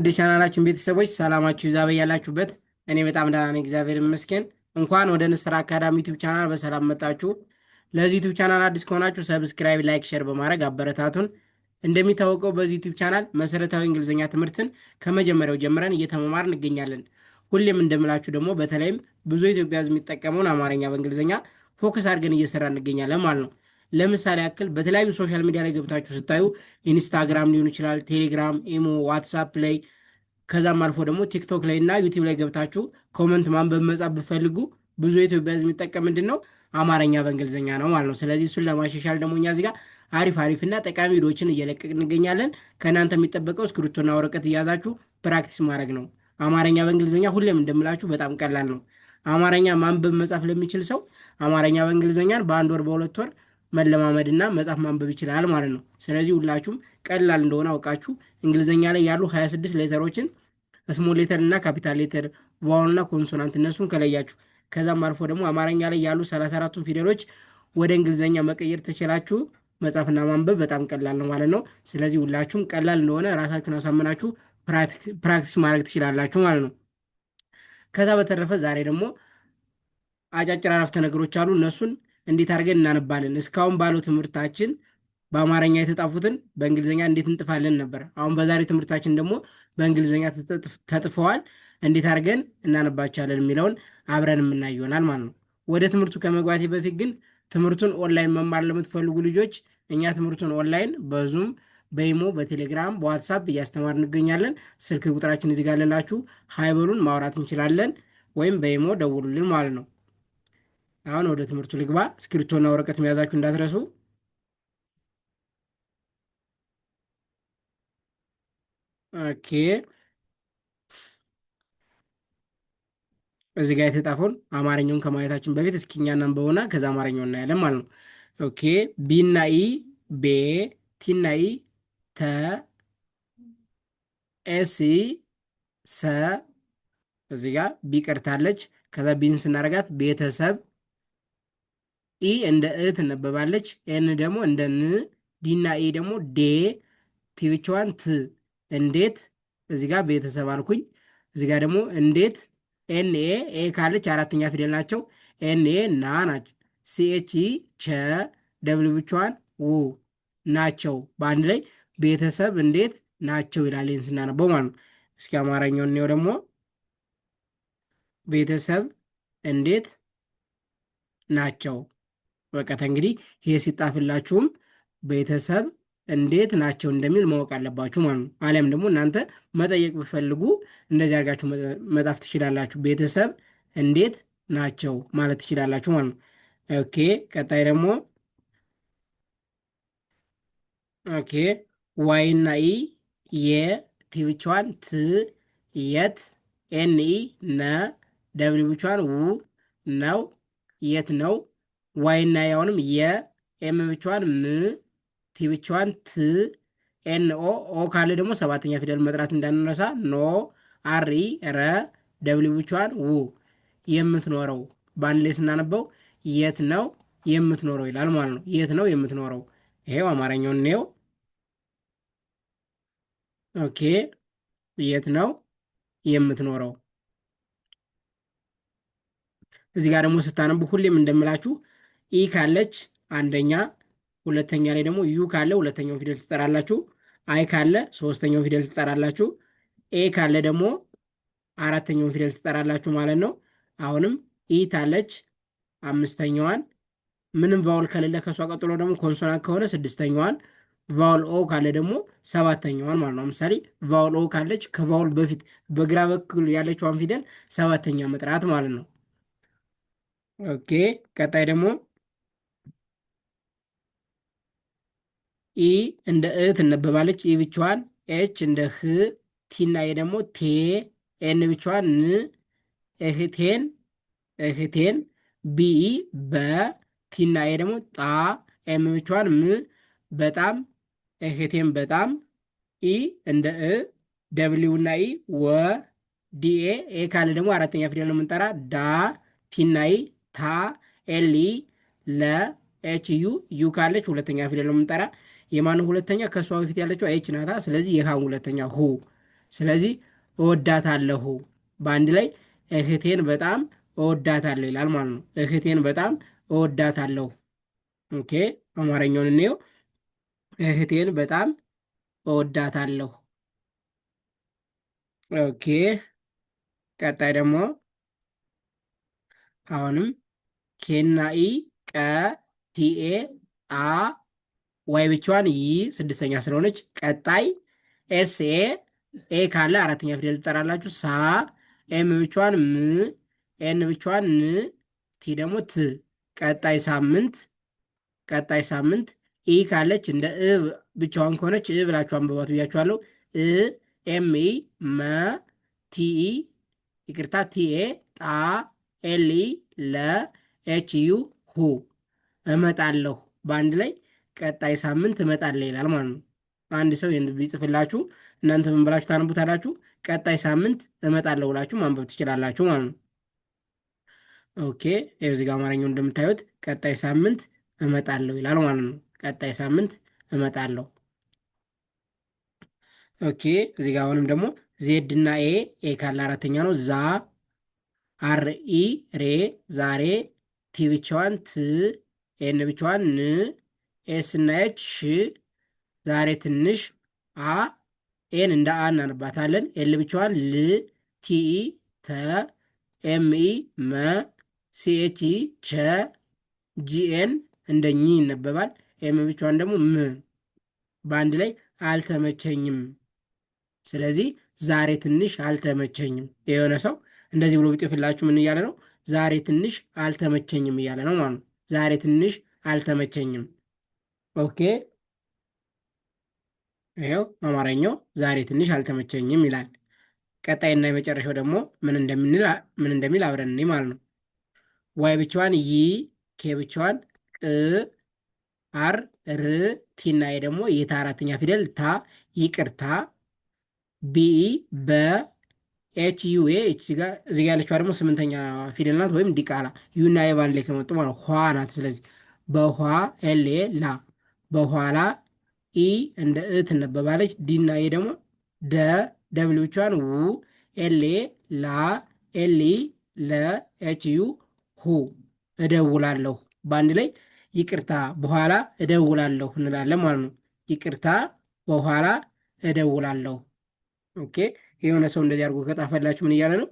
ውድ ቻናላችን ቤተሰቦች ሰላማችሁ ይዛ በያላችሁበት። እኔ በጣም ደህና ነኝ፣ እግዚአብሔር ይመስገን። እንኳን ወደ ንስር አካዳሚ ዩቲዩብ ቻናል በሰላም መጣችሁ። ለዚህ ዩቲዩብ ቻናል አዲስ ከሆናችሁ ሰብስክራይብ፣ ላይክ፣ ሼር በማድረግ አበረታቱን። እንደሚታወቀው በዚህ ዩቲዩብ ቻናል መሰረታዊ እንግሊዝኛ ትምህርትን ከመጀመሪያው ጀምረን እየተመማር እንገኛለን። ሁሌም እንደምላችሁ ደግሞ በተለይም ብዙ ኢትዮጵያ ሕዝብ የሚጠቀመውን አማርኛ በእንግሊዝኛ ፎከስ አድርገን እየሰራ እንገኛለን ማለት ነው። ለምሳሌ ያክል በተለያዩ ሶሻል ሚዲያ ላይ ገብታችሁ ስታዩ ኢንስታግራም ሊሆን ይችላል፣ ቴሌግራም፣ ኢሞ፣ ዋትሳፕ ላይ ከዛም አልፎ ደግሞ ቲክቶክ ላይ እና ዩቲዩብ ላይ ገብታችሁ ኮመንት ማንበብ መጻፍ ብፈልጉ ብዙ የኢትዮጵያ ሕዝብ የሚጠቀም ምንድን ነው አማርኛ በእንግሊዝኛ ነው ማለት ነው። ስለዚህ እሱን ለማሻሻል ደግሞ እኛ እዚህ ጋር አሪፍ እና ጠቃሚ ቪዲዮዎችን እየለቀቅ እንገኛለን። ከእናንተ የሚጠበቀው እስክሪብቶና ወረቀት እያዛችሁ ፕራክቲስ ማድረግ ነው። አማርኛ በእንግሊዝኛ ሁሌም እንደምላችሁ በጣም ቀላል ነው። አማርኛ ማንበብ መጻፍ ለሚችል ሰው አማርኛ በእንግሊዝኛን በአንድ ወር በሁለት ወር መለማመድና መጻፍ ማንበብ ይችላል ማለት ነው። ስለዚህ ሁላችሁም ቀላል እንደሆነ አውቃችሁ እንግሊዝኛ ላይ ያሉ 26 ሌተሮችን ስሞል ሌተር እና ካፒታል ሌተር፣ ቫውልና ኮንሶናንት እነሱን ከለያችሁ ከዛም አልፎ ደግሞ አማርኛ ላይ ያሉ 34ቱን ፊደሎች ወደ እንግሊዝኛ መቀየር ትችላችሁ። መጻፍና ማንበብ በጣም ቀላል ነው ማለት ነው። ስለዚህ ሁላችሁም ቀላል እንደሆነ ራሳችሁን አሳምናችሁ ፕራክቲስ ማድረግ ትችላላችሁ ማለት ነው። ከዛ በተረፈ ዛሬ ደግሞ አጫጭር አረፍተ ነገሮች አሉ። እነሱን እንዴት አድርገን እናነባለን? እስካሁን ባለው ትምህርታችን በአማርኛ የተጻፉትን በእንግሊዝኛ እንዴት እንጥፋለን ነበር። አሁን በዛሬው ትምህርታችን ደግሞ በእንግሊዝኛ ተጥፈዋል፣ እንዴት አድርገን እናነባቸዋለን የሚለውን አብረን የምናይ ይሆናል ማለት ነው። ወደ ትምህርቱ ከመግባቴ በፊት ግን ትምህርቱን ኦንላይን መማር ለምትፈልጉ ልጆች እኛ ትምህርቱን ኦንላይን በዙም፣ በኢሞ፣ በቴሌግራም፣ በዋትሳፕ እያስተማር እንገኛለን። ስልክ ቁጥራችን እዚህ ጋር ልላችሁ፣ ሀይበሉን ማውራት እንችላለን ወይም በኢሞ ደውሉልን ማለት ነው። አሁን ወደ ትምህርቱ ልግባ። እስክሪብቶና ወረቀት መያዛችሁ እንዳትረሱ። ኦኬ፣ እዚህ ጋር የተጻፈውን አማርኛውን ከማየታችን በፊት እስኪኛ እናንበውና ከዛ አማርኛው እናያለን ማለት ነው። ኦኬ፣ ቢና ኢ ቤ፣ ቲና ኢ ተ፣ ኤሲ ሰ። እዚህ ጋር ቢ ቀርታለች። ከዛ ቢን ስናረጋት ቤተሰብ፣ ኢ እንደ እ ትነበባለች። ኤን ደግሞ እንደ ን፣ ዲና ኢ ደግሞ ዴ፣ ቲ ብቻዋን ት። እንዴት እዚህ ጋር ቤተሰብ አልኩኝ። እዚህ ጋር ደግሞ እንዴት ኤንኤ ኤ ካለች አራተኛ ፊደል ናቸው። ኤንኤ ና ናቸው። ሲኤች ቸ፣ ደብል ብቻዋን ው ናቸው። በአንድ ላይ ቤተሰብ እንዴት ናቸው ይላል ይህን ስናነበው ማለት ነው። እስኪ አማርኛውን እኔው ደግሞ ቤተሰብ እንዴት ናቸው። በቀተ እንግዲህ ይሄ ሲጣፍላችሁም ቤተሰብ እንዴት ናቸው እንደሚል ማወቅ አለባችሁ ማለት ነው። አሊያም ደግሞ እናንተ መጠየቅ ብፈልጉ እንደዚህ አድርጋችሁ መጻፍ ትችላላችሁ። ቤተሰብ እንዴት ናቸው ማለት ትችላላችሁ ማለት ነው። ኦኬ፣ ቀጣይ ደግሞ ኦኬ፣ ዋይና ኢ የ፣ ቲ ብቻዋን ት፣ የት፣ ኤን ኢ ነ፣ ደብል ብቻዋን ው ነው። የት ነው። ዋይና ያውንም የ፣ ኤም ብቻዋን ም፣ ቲ ብቻዋን ት፣ ኤን ኦ ኦ ካለ ደግሞ ሰባተኛ ፊደል መጥራት እንዳንረሳ ኖ፣ አሪ ረ፣ ደብል ብቻዋን ው የምትኖረው። በአንድ ላይ ስናነበው የት ነው የምትኖረው ይላል ማለት ነው። የት ነው የምትኖረው። ይሄው አማርኛውን ነው። ኦኬ፣ የት ነው የምትኖረው። እዚህ ጋር ደግሞ ስታነቡ ሁሌም እንደምላችሁ ኢ ካለች አንደኛ፣ ሁለተኛ ላይ ደግሞ ዩ ካለ ሁለተኛው ፊደል ትጠራላችሁ። አይ ካለ ሶስተኛው ፊደል ትጠራላችሁ። ኤ ካለ ደግሞ አራተኛውን ፊደል ትጠራላችሁ ማለት ነው። አሁንም ኢ ታለች አምስተኛዋን፣ ምንም ቫውል ከሌለ ከሷ ቀጥሎ ደግሞ ኮንሶናንት ከሆነ ስድስተኛዋን፣ ቫውል ኦ ካለ ደግሞ ሰባተኛዋን ማለት ነው። ለምሳሌ ቫውል ኦ ካለች ከቫውል በፊት በግራ በኩል ያለችዋን ፊደል ሰባተኛ መጥራት ማለት ነው። ኦኬ፣ ቀጣይ ደግሞ ኢ እንደ እ ትነበባለች። ኢ ብቻዋን፣ ኤች እንደ ህ፣ ቲና ኤ ደግሞ ቴ፣ ኤን ብቻዋን ን፣ እህቴን እህቴን፣ ቢኢ በ፣ ቲና ኤ ደግሞ ጣ፣ ኤም ብቻዋን ም፣ በጣም እህቴን በጣም፣ ኢ እንደ እ፣ ደብሊው እና ኢ ወ፣ ዲኤ ኤ ካለ ደግሞ አራተኛ ፊደል ነው የምንጠራ ዳ፣ ቲና ኢ ታ፣ ኤል ኢ ለ፣ ኤች ዩ ዩ ካለች ሁለተኛ ፊደል ነው የምንጠራ። የማን ሁለተኛ? ከእሷ በፊት ያለችው ኤች ናታ። ስለዚህ የሃን ሁለተኛ ሁ። ስለዚህ እወዳታለሁ በአንድ ላይ እህቴን በጣም እወዳታለሁ ይላል ማለት ነው። እህቴን በጣም እወዳታለሁ። ኦኬ አማርኛውን እንየው። እህቴን በጣም እወዳታለሁ። ኦኬ ቀጣይ ደግሞ አሁንም ኬናኢ ቀ ቲኤ አ ዋይ ብቻዋን ይ ስድስተኛ ስለሆነች ቀጣይ ኤስኤ ኤ ካለ አራተኛ ፊደል ትጠራላችሁ። ሳ ኤም ብቻዋን ም ኤን ብቻዋን ን ቲ ደግሞ ት ቀጣይ ሳምንት ኢ ካለች እንደ እ ብቻዋን ከሆነች እ ብላችሁ አንብባት ብያችኋለሁ። እ ኤም ኢ መ ቲ ኢ ይቅርታ ቲኤ ጣ ኤል ኢ ለ ኤች ዩ ሁ እመጣለሁ በአንድ ላይ ቀጣይ ሳምንት እመጣለሁ ይላል ማለት ነው። አንድ ሰው ይህን ቢጽፍላችሁ እናንተ ምን ብላችሁ ታነቡታላችሁ? ቀጣይ ሳምንት እመጣለሁ ብላችሁ ማንበብ ትችላላችሁ ማለት ነው። ኦኬ ይኸው እዚህ ጋር አማርኛው እንደምታዩት ቀጣይ ሳምንት እመጣለሁ ይላል ማለት ነው። ቀጣይ ሳምንት እመጣለሁ። ኦኬ እዚህ ጋር አሁንም ደግሞ ዜድ እና ኤ ካለ አራተኛ ነው። ዛ አር ኢ ሬ ዛሬ ቲ ብቻዋን ት ኤን ብቻዋን ን ኤስ እና ኤች ሽ ዛሬ ትንሽ አ ኤን እንደ አ እናነባታለን። ኤል ብቻዋን ል ቲኢ ተ ኤምኢ መ ሲኤችኢ ቸ ጂኤን እንደ ኝ ይነበባል። ኤም ብቻዋን ደግሞ ም በአንድ ላይ አልተመቸኝም። ስለዚህ ዛሬ ትንሽ አልተመቸኝም። የሆነ ሰው እንደዚህ ብሎ ቢጥፍላችሁ ምን እያለ ነው? ዛሬ ትንሽ አልተመቸኝም እያለ ነው ማለት ነው። ዛሬ ትንሽ አልተመቸኝም። ኦኬ ይኸው አማርኛው ዛሬ ትንሽ አልተመቸኝም ይላል። ቀጣይና የመጨረሻው ደግሞ ምን እንደሚል አብረን እኔ ማለት ነው። ዋይ ብቻዋን ይ ኬ ብቻዋን ቅ አር ር ቲና ደግሞ የታ አራተኛ ፊደል ታ ይቅርታ ቢኢ በ ኤች ዩ ኤ እዚህ ጋ ያለችዋ ደግሞ ስምንተኛ ፊደል ናት፣ ወይም ዲቃላ ዩና የባንድ ላይ ከመጡ ማለት ኋ ናት። ስለዚህ በኋ ኤል ላ በኋላ ኢ እንደ እ ትነበባለች። ዲና ኤ ደግሞ ደ ደብሊዎቿን ው ኤል ላ ኤል ለ ኤች ዩ ሁ እደውላለሁ። በአንድ ላይ ይቅርታ በኋላ እደውላለሁ እንላለን ማለት ነው። ይቅርታ በኋላ እደውላለሁ። ኦኬ የሆነ ሰው እንደዚህ አድርጎ ከጣፈላችሁ ምን እያለ ነው?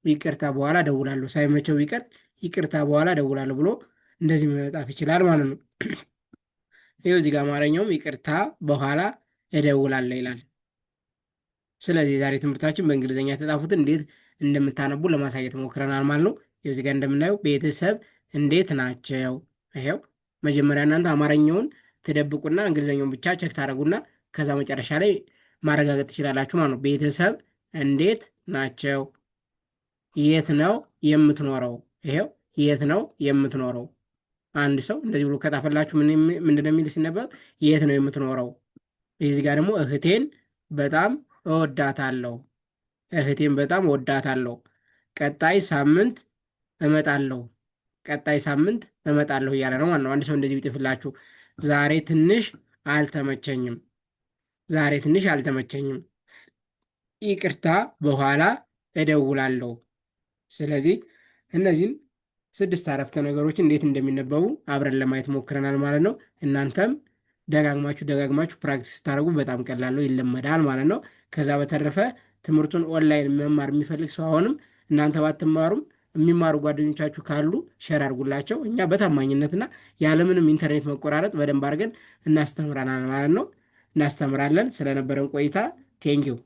ይቅርታ በኋላ እደውላለሁ። ሳይመቸው ቢቀር ይቅርታ በኋላ እደውላለሁ ብሎ እንደዚህ መጣፍ ይችላል ማለት ነው። ይኸው እዚህ ጋር አማርኛውም ይቅርታ በኋላ እደውላለሁ ይላል። ስለዚህ የዛሬ ትምህርታችን በእንግሊዝኛ የተጻፉትን እንዴት እንደምታነቡ ለማሳየት ሞክረናል ማለት ነው። ይኸው እዚህ ጋር እንደምናየው ቤተሰብ እንዴት ናቸው? ይኸው መጀመሪያ እናንተ አማርኛውን ትደብቁና እንግሊዝኛውን ብቻ ቸክ ታደረጉና ከዛ መጨረሻ ላይ ማረጋገጥ ትችላላችሁ ማለት ነው። ቤተሰብ እንዴት ናቸው? የት ነው የምትኖረው? ይኸው የት ነው የምትኖረው? አንድ ሰው እንደዚህ ብሎ ከጣፈላችሁ ምንድነው የሚል ሲነበብ የት ነው የምትኖረው? እዚህ ጋር ደግሞ እህቴን በጣም እወዳታለሁ። እህቴን በጣም እወዳታለሁ። ቀጣይ ሳምንት እመጣለሁ። ቀጣይ ሳምንት እመጣለሁ እያለ ነው ማለት ነው። አንድ ሰው እንደዚህ ቢጥፍላችሁ ዛሬ ትንሽ አልተመቸኝም። ዛሬ ትንሽ አልተመቸኝም። ይቅርታ በኋላ እደውላለሁ። ስለዚህ እነዚህን 6 አረፍተ ነገሮች እንዴት እንደሚነበቡ አብረን ለማየት ሞክረናል ማለት ነው። እናንተም ደጋግማችሁ ፕራክቲስ ስታደርጉ በጣም ቀላል ነው፣ ይለመዳል ማለት ነው። ከዛ በተረፈ ትምህርቱን ኦንላይን መማር የሚፈልግ ሰው አሁንም እናንተ ባትማሩም የሚማሩ ጓደኞቻችሁ ካሉ ሸር አድርጉላቸው። እኛ በታማኝነትና ያለምንም ኢንተርኔት መቆራረጥ በደንብ አድርገን እናስተምረናል ማለት ነው። እናስተምራለን። ስለነበረን ቆይታ ቴንኪው።